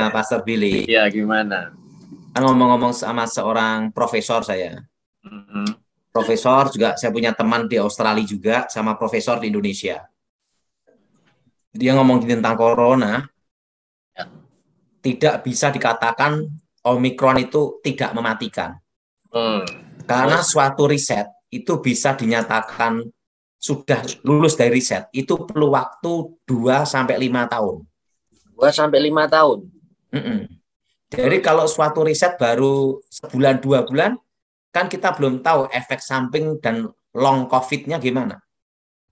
Pastor Billy. Iya, gimana? Kan ngomong-ngomong sama seorang profesor saya. Mhm. Profesor juga saya punya teman di Australia juga sama profesor di Indonesia. Dia ngomong tentang corona, Ya. tidak bisa dikatakan Omikron itu tidak mematikan. Hmm. Karena Terus? suatu riset itu bisa dinyatakan sudah lulus dari riset, itu perlu waktu 2 sampai 5 tahun. 2 sampai 5 tahun. Mm-mm. Jadi kalau suatu riset baru sebulan 2 bulan, kan kita belum tahu efek samping dan long COVID-nya gimana.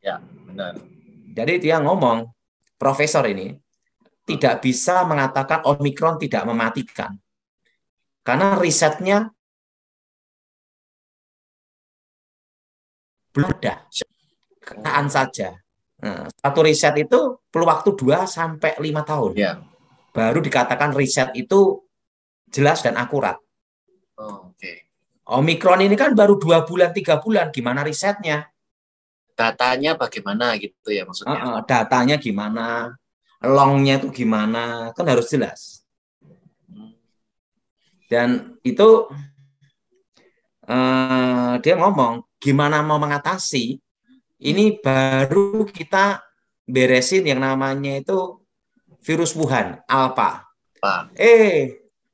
Ya, benar. Jadi dia ngomong, profesor ini, Hmm. tidak bisa mengatakan Omikron tidak mematikan. Karena risetnya belum ada, kataan Oh, saja. Nah, satu riset itu perlu waktu 2 sampai 5 tahun. ya. Baru dikatakan riset itu jelas dan akurat. Oh, oke. Omikron ini kan baru 2 bulan, 3 bulan. Gimana risetnya? Datanya bagaimana gitu ya maksudnya? Datanya gimana? Longnya itu gimana? Kan harus jelas. Hmm. Dan itu dia ngomong, gimana mau mengatasi? Ini Hmm. baru kita beresin yang namanya itu virus Wuhan, Alpha. Pak.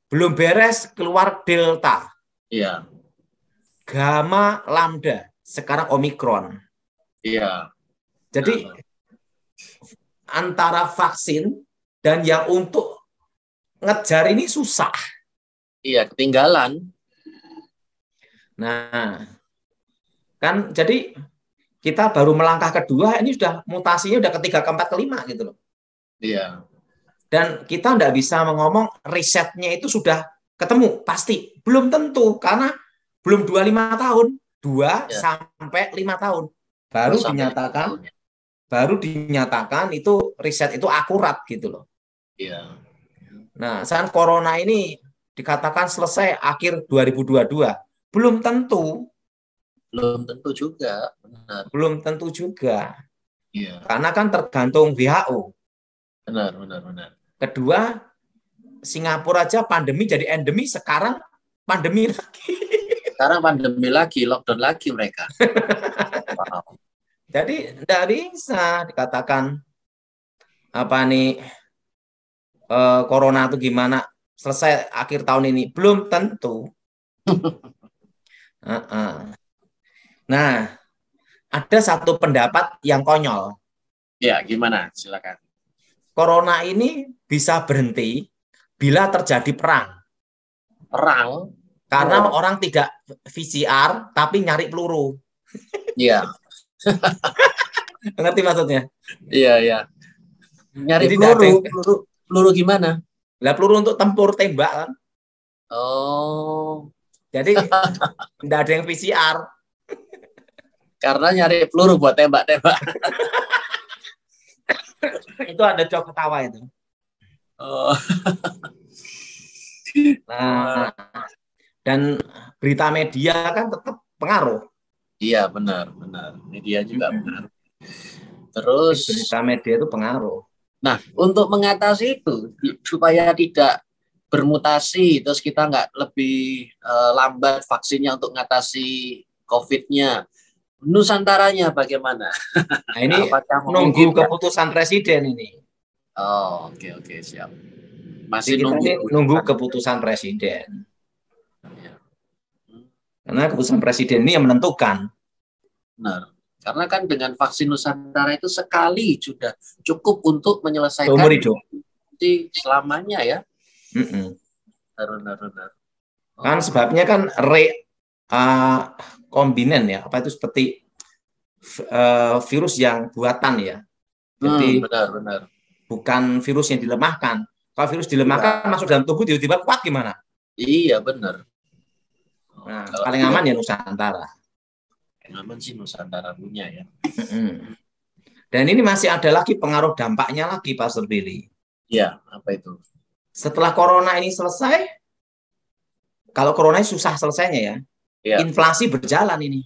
Belum beres keluar Delta, Iya. Gamma, Lambda, sekarang Omikron. Iya. Jadi Nah, antara vaksin dan yang untuk ngejar ini susah. iya, ketinggalan. Nah, kan jadi kita baru melangkah kedua, ini sudah mutasinya udah ketiga, keempat, kelima gitu loh. Iya. Dan kita nggak bisa ngomong risetnya itu sudah ketemu, pasti. Belum tentu, karena belum 25 tahun. dua Ya. sampai 5 tahun. dua Baru sampai lima dinyatakan, tahun ya. itu riset itu akurat gitu loh. Iya. Nah, saat corona ini dikatakan selesai akhir 2022. Belum tentu, Belum tentu juga, benar. belum tentu juga. Iya. Karena kan tergantung WHO. Benar, benar, benar. Kedua, Singapura aja pandemi jadi endemi, sekarang pandemi lagi. Sekarang pandemi lagi, lockdown lagi mereka. Wow. Jadi tidak bisa dikatakan apa nih corona itu gimana selesai akhir tahun ini. Belum tentu. Nah, ada satu pendapat yang konyol. Ya, gimana? Silakan. Corona ini bisa berhenti bila terjadi perang. Perang? Karena Oh, orang tidak VCR tapi nyari peluru. iya. Ngerti maksudnya? Iya, iya. Nyari Jadi tidak ada peluru, yang peluru gimana? lah, peluru untuk tempur tembak kan. Oh, Jadi tidak ada yang VCR. karena nyari peluru buat tembak-tembak. Itu ada cowok ketawa itu. Oh. Nah, dan berita media kan tetap pengaruh. Iya, benar, benar. Media juga benar. Jadi Terus, berita media itu pengaruh. nah, untuk mengatasi itu, supaya tidak bermutasi, terus kita nggak lebih lambat vaksinnya untuk mengatasi COVID-nya, Nusantaranya bagaimana? Nah, ini Apakah nunggu memungkinkan? keputusan presiden ini. Oh, oke, oke, siap. Jadi Masih kita nunggu ini nunggu keputusan. keputusan presiden. Ya. Karena keputusan presiden ini yang menentukan. Benar. Karena kan dengan vaksin Nusantara itu sekali sudah cukup untuk Seumur menyelesaikan hidup. selamanya ya. Mm-mm. Benar, benar, benar. Kan Oh, sebabnya kan uh, kombinen ya. Apa itu seperti virus yang buatan ya. Jadi benar, benar. bukan virus yang dilemahkan. Kalau virus dilemahkan Iya, masuk dalam tubuh tiba-tiba kuat gimana? iya benar. Oh, Nah, kalau paling tidak aman ya Nusantara. yang aman sih Nusantara punya ya. Mm-mm. Dan ini masih ada lagi pengaruh dampaknya lagi, Pastor Billy. Iya, apa itu? Setelah corona ini selesai, kalau corona ini susah selesainya ya, Ya, inflasi berjalan ini.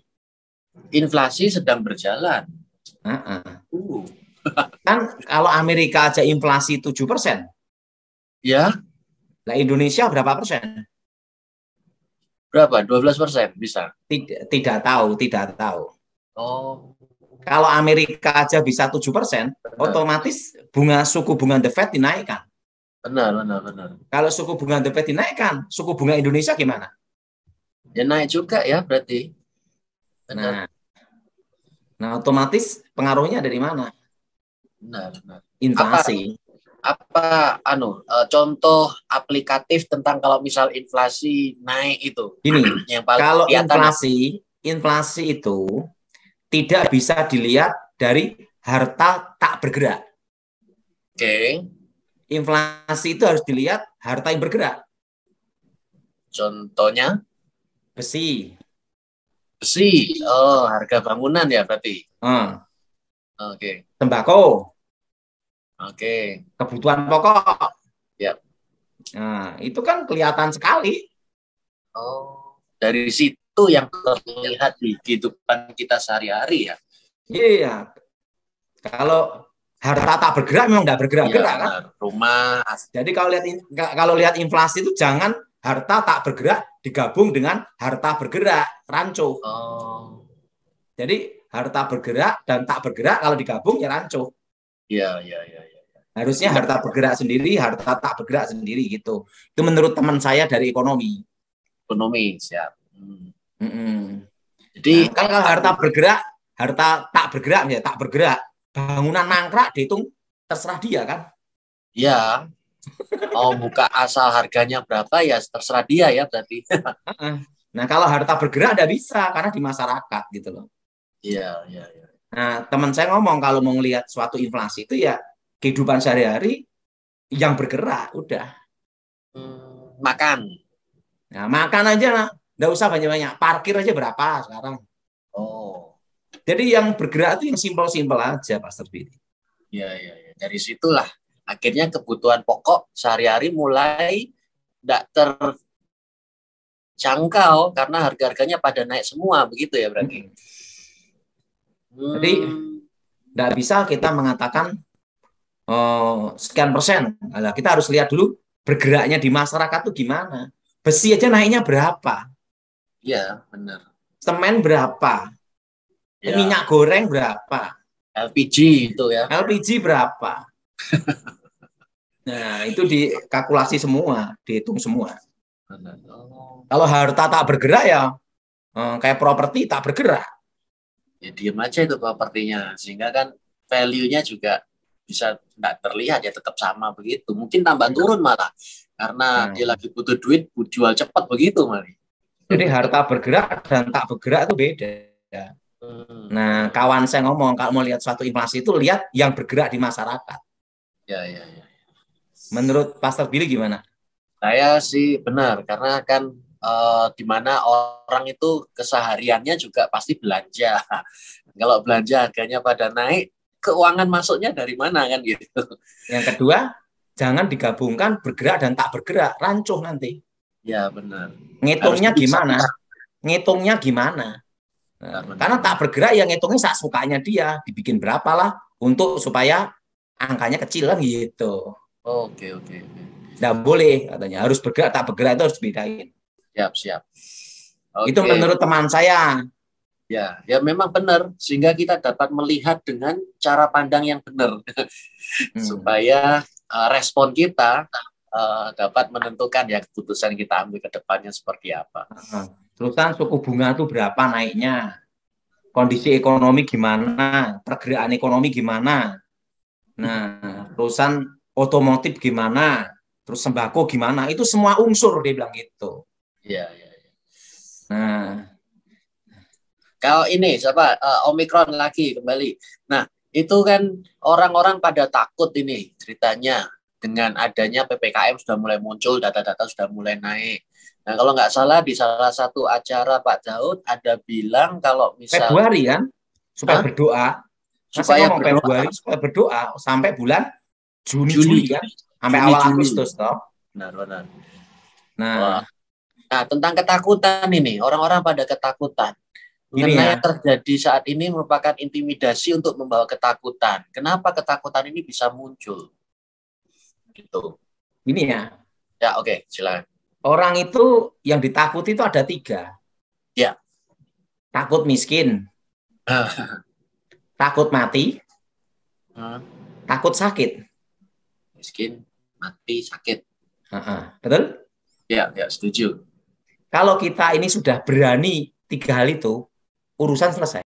inflasi sedang berjalan. Uh-uh. Uh, Kan kalau Amerika aja inflasi 7%, Ya, Nah, Indonesia berapa persen? berapa? 12% bisa. Tidak tahu, tidak tahu. Oh, Kalau Amerika aja bisa 7%, benar. otomatis suku bunga The Fed dinaikkan. Benar, benar, benar. Kalau suku bunga The Fed dinaikkan, suku bunga Indonesia gimana? Ya naik juga ya berarti. Benar, Nah, nah otomatis pengaruhnya dari mana? benar, benar. Apa Inflasi. contoh aplikatif tentang kalau misal inflasi naik itu Gini, yang paling kalau kelihatan apa? inflasi itu tidak bisa dilihat dari harta tak bergerak. Oke, Inflasi itu harus dilihat harta yang bergerak. contohnya Besi, besi. Oh, harga bangunan ya berarti. eh, Oke, tembakau, oke. kebutuhan pokok. Ya. Nah, itu kan kelihatan sekali. Oh, dari situ yang terlihat di kehidupan kita sehari-hari ya. Iya, kalau harta tak bergerak memang nggak Iya bergerak-gerak kan. benar. Rumah. Jadi kalau lihat inflasi itu jangan harta tak bergerak digabung dengan harta bergerak, rancu. Oh, Jadi harta bergerak dan tak bergerak kalau digabung ya rancu. iya, iya, iya, iya. Jadi Harusnya nggak harta bergerak sendiri, harta tak bergerak sendiri gitu. Itu menurut teman saya dari ekonomi. ekonomis ya. Hmm. Mm-mm. Nah, Jadi kalau harta bergerak, harta tak bergerak ya tak bergerak. Bangunan mangkrak dihitung terserah dia kan. ya mau buka asal harganya berapa ya terserah dia ya berarti. Nah, kalau harta bergerak tidak bisa karena di masyarakat gitu loh. Iya, iya, iya. Nah, teman saya ngomong kalau mau ngelihat suatu inflasi itu ya kehidupan sehari-hari yang bergerak udah. Makan. Nah, makan aja lah, nggak usah banyak-banyak. Parkir aja berapa sekarang. Oh, Jadi yang bergerak itu yang simpel-simpel aja, Pak Billy. iya, iya, iya. Dari situlah akhirnya kebutuhan pokok sehari-hari mulai tidak terjangkau karena harga-harganya pada naik semua begitu ya berarti. Jadi Hmm, nggak bisa kita mengatakan sekian persen. Nah, kita harus lihat dulu bergeraknya di masyarakat itu gimana. Besi aja naiknya berapa? ya benar. Semen berapa? Minyak Ya, goreng berapa? LPG itu ya. LPG berapa? Nah, itu dikalkulasi semua, dihitung semua. Benar. Oh, Kalau harta tak bergerak ya kayak properti tak bergerak. ya diem aja itu propertinya sehingga kan value-nya juga bisa tidak terlihat ya tetap sama begitu. Mungkin tambah turun malah karena dia Nah, lagi butuh duit, jual cepat begitu malah. jadi harta bergerak dan tak bergerak itu beda. Nah, Hmm. kawan saya ngomong kalau mau lihat suatu inflasi itu lihat yang bergerak di masyarakat. Ya, ya, ya. Menurut Pastor Billy gimana? Saya sih benar karena kan di mana orang itu kesehariannya juga pasti belanja. Kalau belanja harganya pada naik, keuangan masuknya dari mana kan gitu. Yang kedua, jangan digabungkan bergerak dan tak bergerak, rancuh nanti. Ya benar. Harus Ngitungnya gimana? dipisahkan. Ngitungnya gimana? Benar, Nah, benar, karena tak benar. bergerak yang ngitungnya sak sukanya dia, dibikin berapa lah untuk supaya angkanya kecil kan gitu. Oke, oke, oke. Nggak boleh katanya, harus bergerak, tak bergerak itu harus dibedain. Siap, siap. Itu Oke. menurut teman saya. Ya, ya memang benar sehingga kita dapat melihat dengan cara pandang yang benar Hmm. supaya respon kita dapat menentukan ya keputusan kita ambil ke depannya seperti apa. Terusan suku bunga itu berapa naiknya? Kondisi ekonomi gimana? Pergerakan ekonomi gimana? Nah, terusan otomotif gimana? Terus sembako gimana? Itu semua unsur dia bilang gitu. Iya, iya. Nah, Kalau ini siapa Omikron lagi kembali. Nah, itu kan orang-orang pada takut ini ceritanya dengan adanya PPKM sudah mulai muncul, data-data sudah mulai naik. Nah, kalau nggak salah di salah satu acara Pak Daud ada bilang kalau misal Februari kan supaya Hah? berdoa. Nah, saya Supaya ngomong berdoa Februari supaya berdoa sampai bulan Juni Juli, Juli kan, sampai Juni, awal Juli. Agustus toh. Benar, benar. Wah. Nah, Nah, tentang ketakutan ini, orang-orang pada ketakutan. gini Mengenai yang ya, terjadi saat ini merupakan intimidasi untuk membawa ketakutan. Kenapa ketakutan ini bisa muncul? Gitu. Ini ya, Ya, oke, silakan. orang itu yang ditakuti itu ada 3. Ya. Takut miskin, takut mati, takut sakit. Miskin, mati, sakit. Betul? Ya, ya, setuju. Kalau kita ini sudah berani 3 hal itu, urusan selesai.